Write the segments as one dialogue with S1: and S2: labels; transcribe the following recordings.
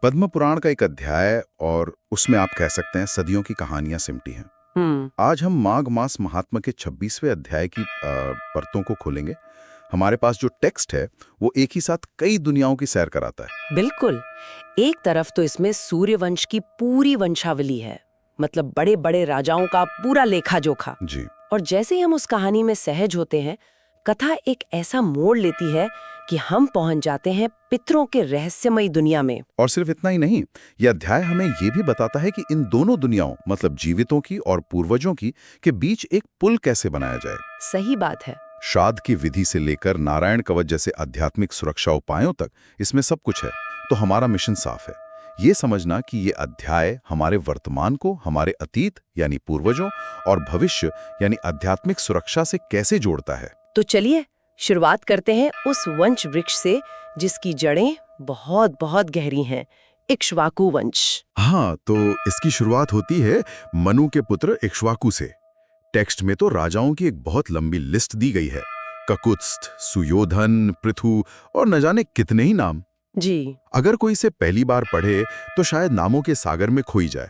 S1: पद्म पुराण का एक अध्याय और उसमें आप कह सकते हैं सदियों की कहानियां सिमटी हैं।
S2: हम्म।
S1: आज हम माघ मास महात्मा के 26वें अध्याय की परतों को खोलेंगे। हमारे पास जो टेक्स्ट है वो एक ही साथ कई दुनियाओं की सैर कराता है।
S2: बिल्कुल। एक तरफ तो इसमें सूर्यवंश की पूरी वंशावली है, मतलब बड़े बड़े राजाओं का पूरा लेखा जोखा।
S1: जी।
S2: और जैसे ही हम उस कहानी में सहज होते हैं, कथा एक ऐसा मोड़ लेती है कि हम पहुंच जाते हैं पितरों के रहस्यमयी दुनिया में।
S1: और सिर्फ इतना ही नहीं, यह अध्याय हमें ये भी बताता है कि इन दोनों दुनियाओं मतलब जीवितों की और पूर्वजों की के बीच एक पुल कैसे बनाया जाए।
S2: सही बात है।
S1: श्राद्ध की विधि से लेकर नारायण कवच जैसे आध्यात्मिक सुरक्षा उपायों तक इसमें सब कुछ है। तो हमारा मिशन साफ है, ये समझना कि ये अध्याय हमारे वर्तमान को हमारे अतीत यानी पूर्वजों और भविष्य यानी आध्यात्मिक सुरक्षा से कैसे जोड़ता है।
S2: तो चलिए शुरुआत करते हैं उस वंश वृक्ष से जिसकी जड़ें बहुत बहुत गहरी हैं, इक्ष्वाकु वंश।
S1: हाँ, तो इसकी शुरुआत होती है मनु के पुत्र इक्ष्वाकु से। टेक्स्ट में तो राजाओं की एक बहुत लंबी लिस्ट दी गई है, ककुत्स्थ, सुयोधन, पृथु और न जाने कितने ही नाम।
S2: जी।
S1: अगर कोई इसे पहली बार पढ़े तो शायद नामों के सागर में खोई जाए।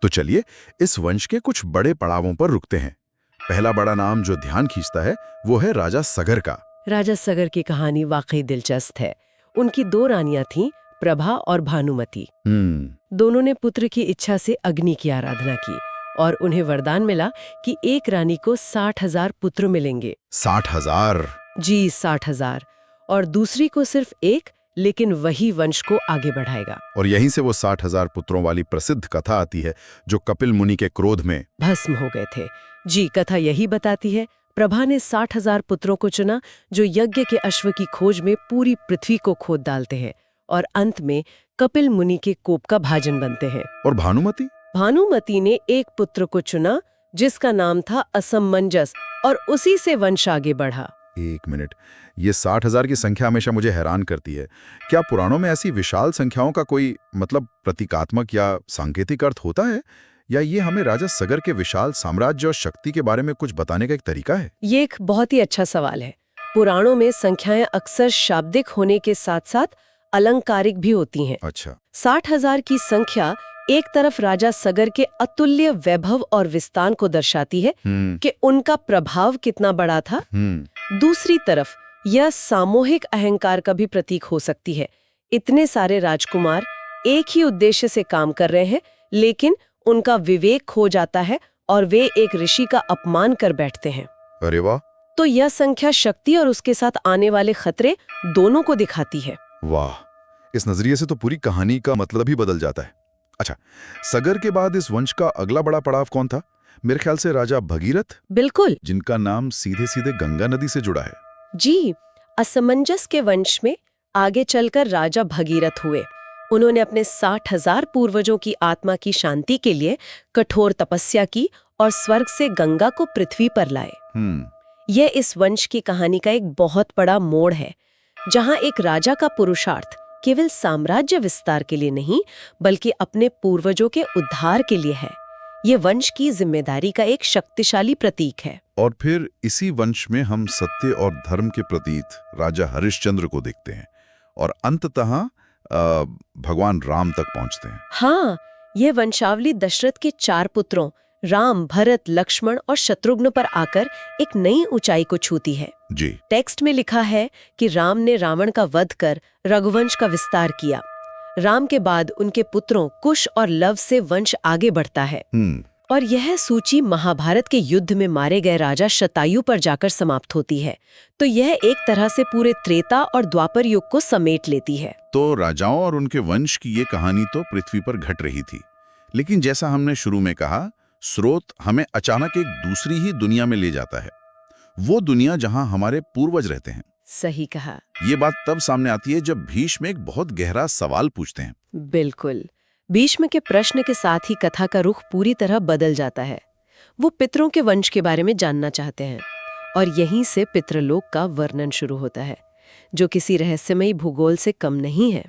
S1: तो चलिए इस वंश के कुछ बड़े पड़ावों पर रुकते हैं। पहला बड़ा नाम जो ध्यान खींचता है वो है राजा सगर का।
S2: राजा सगर की कहानी वाकई दिलचस्प है। उनकी दो रानियां थीं, प्रभा और भानुमति। दोनों ने पुत्र की इच्छा से अग्नि की आराधना की और उन्हें वरदान मिला कि एक रानी को 60,000 पुत्र मिलेंगे।
S1: 60,000?
S2: जी, 60,000। और दूसरी को सिर्फ एक, लेकिन वही वंश को आगे बढ़ाएगा।
S1: और यहीं से वो 60,000 पुत्रों वाली प्रसिद्ध कथा आती है जो कपिल मुनि के क्रोध में
S2: भस्म हो गए थे। जी, कथा यही बताती है। प्रभा ने 60,000 पुत्रों को चुना जो यज्ञ के अश्व की खोज में पूरी पृथ्वी को खोद डालते हैं और अंत में कपिल मुनि के कोप का भाजन बनते हैं।
S1: और भानुमति?
S2: भानुमति ने एक पुत्र को चुना जिसका नाम था असमंजस और उसी से वंश आगे बढ़ा।
S1: एक मिनट, ये 60,000 की संख्या हमेशा मुझे हैरान करती है। क्या पुराणों में ऐसी विशाल संख्याओं का कोई मतलब प्रतीकात्मक या सांकेतिक अर्थ होता है, या ये हमें राजा सगर के विशाल साम्राज्य और शक्ति के बारे में कुछ बताने का एक तरीका है?
S2: ये एक बहुत ही अच्छा सवाल है। पुराणों में संख्याएं अक्सर शाब्दिक होने के साथ साथ अलंकारिक भी होती हैं।
S1: अच्छा।
S2: 60,000 की संख्या एक तरफ राजा सगर के अतुल्य वैभव और विस्तार को दर्शाती है कि उनका प्रभाव कितना बड़ा था। दूसरी तरफ यह सामूहिक अहंकार का भी प्रतीक हो सकती है। इतने सारे राजकुमार एक ही उद्देश्य से काम कर रहे हैं, लेकिन उनका विवेक खो जाता है और वे एक ऋषि का अपमान कर बैठते हैं।
S1: अरे वाह!
S2: तो यह संख्या शक्ति और उसके साथ आने वाले खतरे दोनों को दिखाती है।
S1: वाह, इस नजरिए से तो पूरी कहानी का मतलब ही बदल जाता है। अच्छा, सगर के बाद इस वंश का अगला बड़ा पड़ाव कौन था? मेरे ख्याल से राजा भगीरथ।
S2: बिल्कुल।
S1: जिनका नाम सीधे सीधे गंगा नदी से जुड़ा है।
S2: जी, असमंजस के वंश में आगे चलकर राजा भगीरथ हुए। उन्होंने अपने 60,000 पूर्वजों की आत्मा की शांति के लिए कठोर तपस्या की और स्वर्ग से गंगा को पृथ्वी पर लाए। यह इस वंश की कहानी का एक बहुत बड़ा मोड़ है, जहां एक राजा का पुरुषार्थ केवल साम्राज्य विस्तार के लिए नहीं, बल्कि अपने पूर्वजों के उद्धार के लिए है। ये वंश की जिम्मेदारी का एक शक्तिशाली प्रतीक है।
S1: और फिर इसी वंश में हम सत्य और धर्म के प्रतीक राजा हरिश्चंद्र को देखते हैं और अंततः भगवान राम तक पहुंचते हैं।
S2: हाँ, यह वंशावली दशरथ के 4 पुत्रों राम, भरत, लक्ष्मण और शत्रुघ्न पर आकर एक नई ऊंचाई को छूती है।
S1: जी।
S2: टेक्स्ट में लिखा है कि राम ने रावण का वध कर रघुवंश का विस्तार किया। राम के बाद उनके पुत्रों कुश और लव से वंश आगे बढ़ता है। और यह सूची महाभारत के युद्ध में मारे गए राजा शतायु पर जाकर समाप्त होती है। तो यह एक तरह से पूरे त्रेता और द्वापर युग को समेट लेती है।
S1: तो राजाओं और उनके वंश की ये कहानी तो पृथ्वी पर घट रही थी, लेकिन जैसा हमने शुरू में कहा, स्रोत हमें अचानक एक दूसरी ही दुनिया में ले जाता है। वो दुनिया जहां हमारे पूर्वज रहते हैं।
S2: सही कहा।
S1: ये बात तब सामने आती है जब भीष्म एक बहुत गहरा सवाल पूछते हैं।
S2: बिल्कुल। भीष्म के प्रश्न के साथ ही कथा का रुख पूरी तरह बदल जाता है। वो पितरों के वंश के बारे में जानना चाहते हैं और यहीं से पितृलोक का वर्णन शुरू होता है, जो किसी रहस्यमयी भूगोल से कम नहीं है।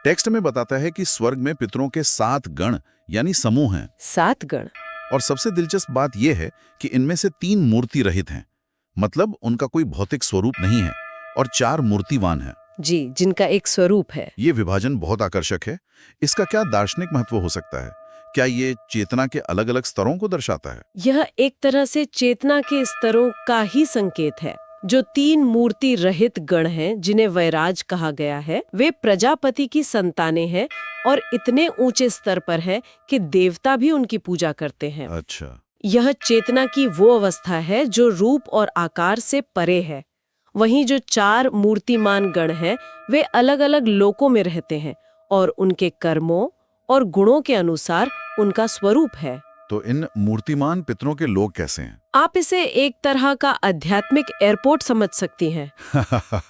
S1: टेक्स्ट में बताता है कि स्वर्ग में पितरों के 7 गण यानी समूह हैं।
S2: 7 गण।
S1: और सबसे दिलचस्प बात यह है कि इनमें से 3 मूर्ति रहित हैं, मतलब उनका कोई भौतिक स्वरूप नहीं है, और 4 मूर्तिवान हैं।
S2: जी, जिनका एक स्वरूप है।
S1: ये विभाजन बहुत आकर्षक है। इसका क्या दार्शनिक महत्व हो सकता है? क्या ये चेतना के अलग-अलग स्तरों को दर्शाता है?
S2: यह एक तरह से चेतना के स्तरों का ही संकेत है। जो 3 मूर्ति रहित गण हैं, जिन्हें वैराज कहा गया है, वे प्रजापति की संतानें हैं और इतने ऊंचे स्तर पर हैं कि देवता भी उनकी पूजा करते हैं।
S1: अच्छा।
S2: यह चेतना की वो अवस्था है जो रूप और आकार से परे है। वहीं जो 4 मूर्तिमान गण हैं, वे अलग-अलग लोकों में रहते हैं और उनके कर्मों और गुणों के अनुसार उनका स्वरूप है।
S1: तो इन मूर्तिमान पितरों के लोग कैसे हैं?
S2: आप इसे एक तरह का आध्यात्मिक एयरपोर्ट समझ सकती हैं।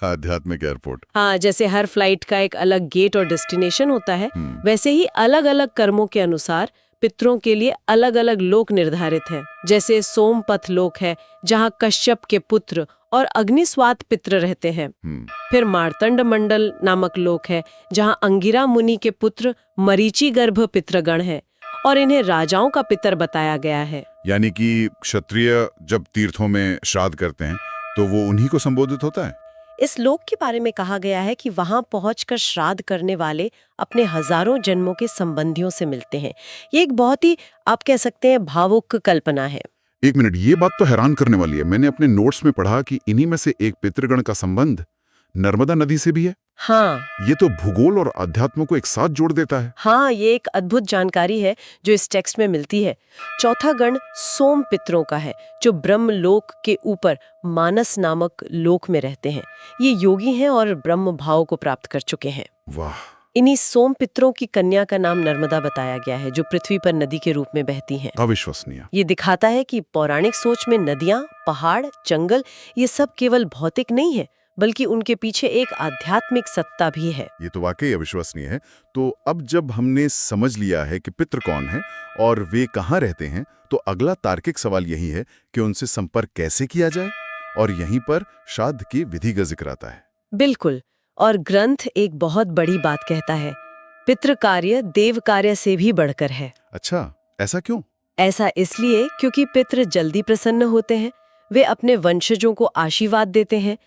S1: आध्यात्मिक एयरपोर्ट।
S2: हाँ, जैसे हर फ्लाइट का एक अलग गेट और डेस्टिनेशन होता है, वैसे ही अलग-अलग कर्मों के अनुसार पितरों के लिए अलग-अलग लोक निर्धारित हैं। जैसे सोमपथ लोक है, जहाँ कश्यप के पुत्र और अग्निस्वात पितर रहते हैं। फिर मार्तंड मंडल नामक लोक है, जहाँ अंगिरा मुनि के पुत्र मरीचि गर्भ पितृगण हैं और इन्हें राजाओं का पितर बताया गया है।
S1: यानी कि क्षत्रिय जब तीर्थों में श्राद्ध करते हैं तो वो उन्हीं को संबोधित होता है।
S2: इस लोक के बारे में कहा गया है कि वहां पहुंचकर श्राद्ध करने वाले अपने हजारों जन्मों के संबंधियों से मिलते हैं। ये एक बहुत ही, आप कह सकते हैं, भावुक कल्पना है।
S1: एक मिनट, ये बात तो हैरान करने वाली है। मैंने अपने नोट्स में पढ़ा कि इन्हीं में से एक पितृगण का संबंध नर्मदा नदी से भी है।
S2: हाँ,
S1: ये तो भूगोल और अध्यात्म को एक साथ जोड़ देता है।
S2: हाँ, ये एक अद्भुत जानकारी है जो इस टेक्स्ट में मिलती है। चौथा गण सोम पितरों का है, जो ब्रह्म लोक के ऊपर मानस नामक लोक में रहते हैं। ये योगी हैं और ब्रह्म भाव को प्राप्त कर चुके हैं।
S1: वाह।
S2: इन्हीं सोम पितरों की कन्या का नाम नर्मदा बताया गया है, जो पृथ्वी पर नदी के रूप में बहती हैं।
S1: अविश्वसनीय।
S2: ये दिखाता है कि पौराणिक सोच में नदियां, पहाड़, जंगल, ये सब केवल भौतिक नहीं है, बल्कि उनके पीछे एक आध्यात्मिक सत्ता भी है।
S1: ये तो वाकई अविश्वसनीय है। तो अब जब हमने समझ लिया है कि पितृ कौन है और वे कहाँ रहते हैं, तो अगला तार्किक सवाल यही है कि उनसे संपर्क कैसे किया जाए, और यहीं पर श्राद्ध की विधि का जिक्र आता है।
S2: बिल्कुल, और ग्रंथ एक बहुत बड़ी बात कहता है, पितृ कार्य देव कार्य से भी बढ़कर है।
S1: अच्छा, ऐसा क्यों?
S2: ऐसा इसलिए क्योंकि पितृ जल्दी प्रसन्न होते हैं, वे अपने वंशजों को आशीर्वाद देते हैं।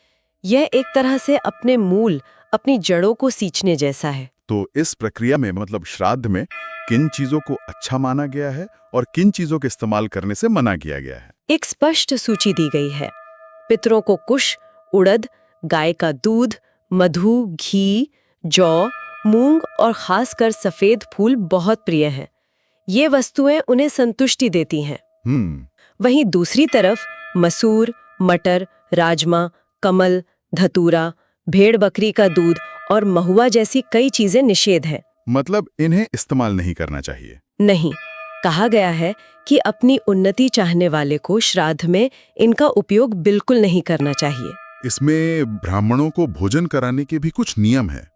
S2: यह एक तरह से अपने मूल, अपनी जड़ों को सींचने जैसा है।
S1: तो इस प्रक्रिया में, मतलब श्राद्ध में, किन चीजों को अच्छा माना गया है और किन चीजों के इस्तेमाल करने से मना किया गया है?
S2: एक स्पष्ट सूची दी गई है। पितरों को कुश, उड़द, गाय का दूध, मधु, घी, जौ, मूंग और खासकर सफेद फूल बहुत प्रिय हैं। ये वस्तुएं उन्हें संतुष्टि देती हैं। वहीं दूसरी तरफ मसूर, मटर, राजमा, कमल, धतूरा, भेड़ बकरी का दूध और महुआ जैसी कई चीजें निषेध हैं।
S1: मतलब इन्हें इस्तेमाल नहीं करना चाहिए?
S2: नहीं, कहा गया है कि अपनी उन्नति चाहने वाले को श्राद्ध में इनका उपयोग बिल्कुल नहीं करना चाहिए।
S1: इसमें ब्राह्मणों को भोजन कराने के भी कुछ नियम हैं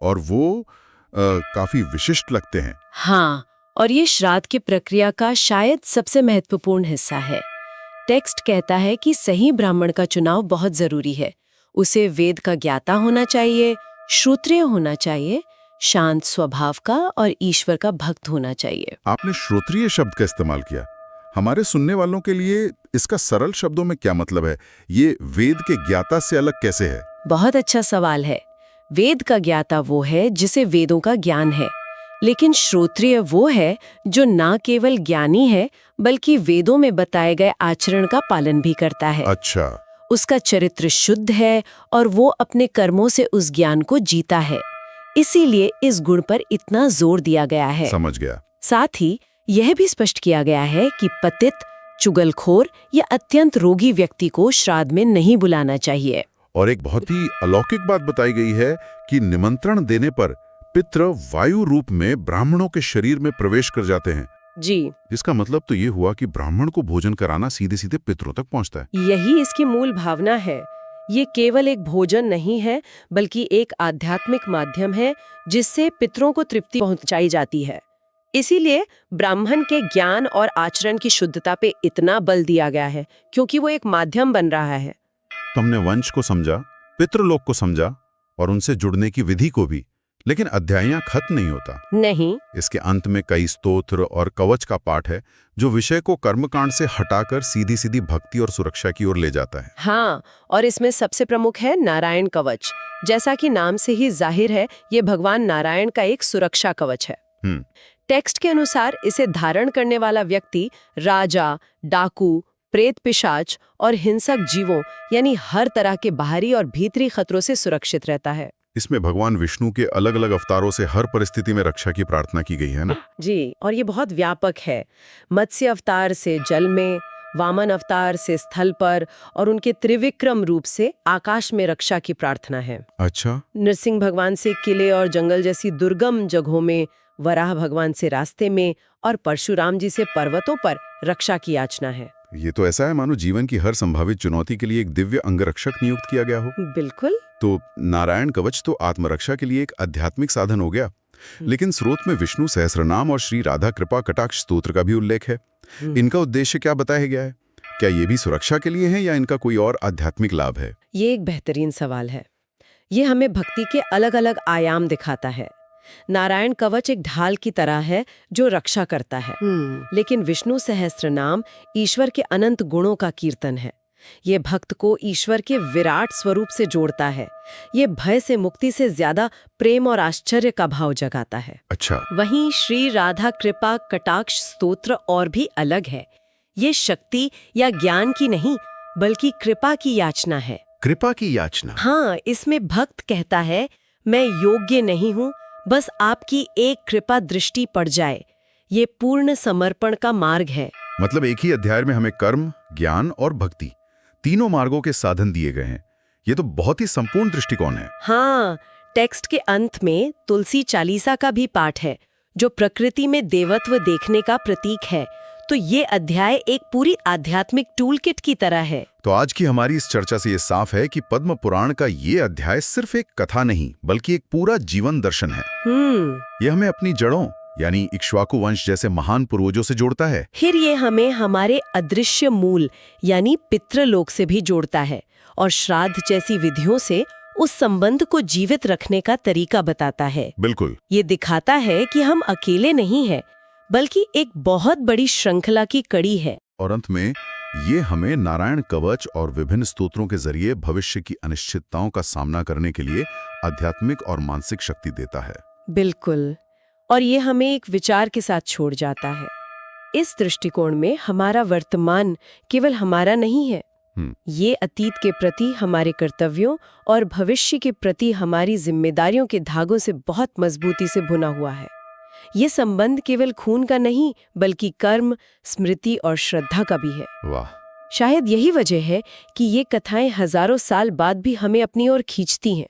S1: और वो काफी विशिष्ट लगते हैं।
S2: हाँ, और ये श्राद्ध की प्रक्रिया का शायद सबसे महत्वपूर्ण हिस्सा है। टेक्स्ट कहता है कि सही ब्राह्मण का चुनाव बहुत जरूरी है। उसे वेद का ज्ञाता होना चाहिए, श्रोत्रिय होना चाहिए, शांत स्वभाव का और ईश्वर का भक्त होना चाहिए।
S1: आपने श्रोत्रिय शब्द का इस्तेमाल किया। हमारे सुनने वालों के लिए इसका सरल शब्दों में क्या मतलब है? ये वेद के ज्ञाता से अलग कैसे है?
S2: बहुत अच्छा सवाल है। वेद का ज्ञाता वो है जिसे वेदों का ज्ञान है, लेकिन श्रोत्रिय वो है जो ना केवल ज्ञानी है बल्कि वेदों में बताए गए आचरण का पालन भी करता है।
S1: अच्छा।
S2: उसका चरित्र शुद्ध है और वो अपने कर्मों से उस ज्ञान को जीता है। इसीलिए इस गुण पर इतना जोर दिया गया है।
S1: समझ गया।
S2: साथ ही यह भी स्पष्ट किया गया है कि पतित, चुगलखोर या अत्यंत रोगी व्यक्ति को श्राद्ध में नहीं बुलाना चाहिए।
S1: और एक बहुत ही अलौकिक बात बताई गई है कि निमंत्रण देने पर पितृ वायु रूप में ब्राह्मणों के शरीर में प्रवेश कर जाते हैं।
S2: जी,
S1: इसका मतलब तो ये हुआ कि ब्राह्मण को भोजन कराना सीधे सीधे पितरों तक पहुंचता है।
S2: यही इसकी मूल भावना है। ये केवल एक भोजन नहीं है बल्कि एक आध्यात्मिक माध्यम है जिससे पितरों को तृप्ति पहुंचाई जाती है। इसीलिए ब्राह्मण के ज्ञान और आचरण की शुद्धता पे इतना बल दिया गया है, क्योंकि वो एक माध्यम बन रहा है।
S1: तो हमने वंश को समझा, पितृलोक को समझा और उनसे जुड़ने की विधि को भी, लेकिन अध्याय यहाँ खत्म नहीं होता।
S2: नहीं।
S1: इसके अंत में कई स्तोत्र और कवच का पाठ है जो विषय को कर्मकांड से हटाकर सीधी सीधी भक्ति और सुरक्षा की ओर ले जाता है।
S2: हाँ, और इसमें सबसे प्रमुख है नारायण कवच। जैसा कि नाम से ही जाहिर है, ये भगवान नारायण का एक सुरक्षा कवच है। टेक्स्ट के अनुसार इसे धारण करने वाला व्यक्ति राजा, डाकू, प्रेत, पिशाच और हिंसक जीवों यानी हर तरह के बाहरी और भीतरी खतरों से सुरक्षित रहता है।
S1: इसमें भगवान विष्णु के अलग अलग अवतारों से हर परिस्थिति में रक्षा की प्रार्थना की गई है ना?
S2: जी, और ये बहुत व्यापक है। मत्स्य अवतार से जल में, वामन अवतार से स्थल पर और उनके त्रिविक्रम रूप से आकाश में रक्षा की प्रार्थना है।
S1: अच्छा।
S2: नरसिंह भगवान से किले और जंगल जैसी दुर्गम जगहों में, वराह भगवान से रास्ते में और परशुराम जी से पर्वतों पर रक्षा की याचना है।
S1: ये तो ऐसा है मानो जीवन की हर संभावित चुनौती के लिए एक दिव्य अंगरक्षक नियुक्त किया गया हो।
S2: बिल्कुल।
S1: तो नारायण कवच तो आत्मरक्षा के लिए एक आध्यात्मिक साधन हो गया, लेकिन स्रोत में विष्णु सहस्रनाम और श्री राधा कृपा कटाक्ष स्तोत्र का भी उल्लेख है। इनका उद्देश्य क्या बताया गया है? क्या ये भी सुरक्षा के लिए है या इनका कोई और आध्यात्मिक लाभ है?
S2: ये एक बेहतरीन सवाल है। ये हमें भक्ति के अलग अलग आयाम दिखाता है। नारायण कवच एक ढाल की तरह है जो रक्षा करता है, लेकिन विष्णु सहस्त्रनाम ईश्वर के अनंत गुणों का कीर्तन है। ये भक्त को ईश्वर के विराट स्वरूप से जोड़ता है। ये भय से मुक्ति से ज्यादा प्रेम और आश्चर्य का भाव जगाता है।
S1: अच्छा।
S2: वहीं श्री राधा कृपा कटाक्ष स्तोत्र और भी अलग है। ये शक्ति या ज्ञान की नहीं, बल्कि कृपा की याचना है।
S1: कृपा की याचना?
S2: हाँ, इसमें भक्त कहता है, मैं योग्य नहीं हूँ, बस आपकी एक कृपा दृष्टि पड़ जाए। ये पूर्ण समर्पण का मार्ग है।
S1: मतलब एक ही अध्याय में हमें कर्म, ज्ञान और भक्ति तीनों मार्गों के साधन दिए गए हैं। ये तो बहुत ही संपूर्ण दृष्टिकोण है।
S2: हाँ, टेक्स्ट के अंत में तुलसी चालीसा का भी पाठ है जो प्रकृति में देवत्व देखने का प्रतीक है। तो ये अध्याय एक पूरी आध्यात्मिक टूल किट की तरह है।
S1: तो आज की हमारी इस चर्चा से ये साफ है कि पद्म पुराण का ये अध्याय सिर्फ एक कथा नहीं, बल्कि एक पूरा जीवन दर्शन है। ये हमें अपनी जड़ों यानी इक्ष्वाकु वंश जैसे महान पूर्वजों से जोड़ता है।
S2: फिर ये हमें हमारे अदृश्य मूल यानी पितृलोक से भी जोड़ता है और श्राद्ध जैसी विधियों से उस संबंध को जीवित रखने का तरीका बताता है।
S1: बिल्कुल।
S2: ये दिखाता है कि हम अकेले नहीं हैं, बल्कि एक बहुत बड़ी श्रृंखला की कड़ी है।
S1: और अंत में ये हमें नारायण कवच और विभिन्न स्तोत्रों के जरिए भविष्य की अनिश्चितताओं का सामना करने के लिए आध्यात्मिक और मानसिक शक्ति देता है।
S2: बिल्कुल। और ये हमें एक विचार के साथ छोड़ जाता है। इस दृष्टिकोण में हमारा वर्तमान केवल हमारा नहीं है। ये अतीत के प्रति हमारे कर्तव्यों और भविष्य के प्रति हमारी जिम्मेदारियों के धागों से बहुत मजबूती से बुना हुआ है। ये संबंध केवल खून का नहीं, बल्कि कर्म, स्मृति और श्रद्धा का भी है।
S1: वाह।
S2: शायद यही वजह है कि ये कथाएं हजारों साल बाद भी हमें अपनी ओर खींचती हैं।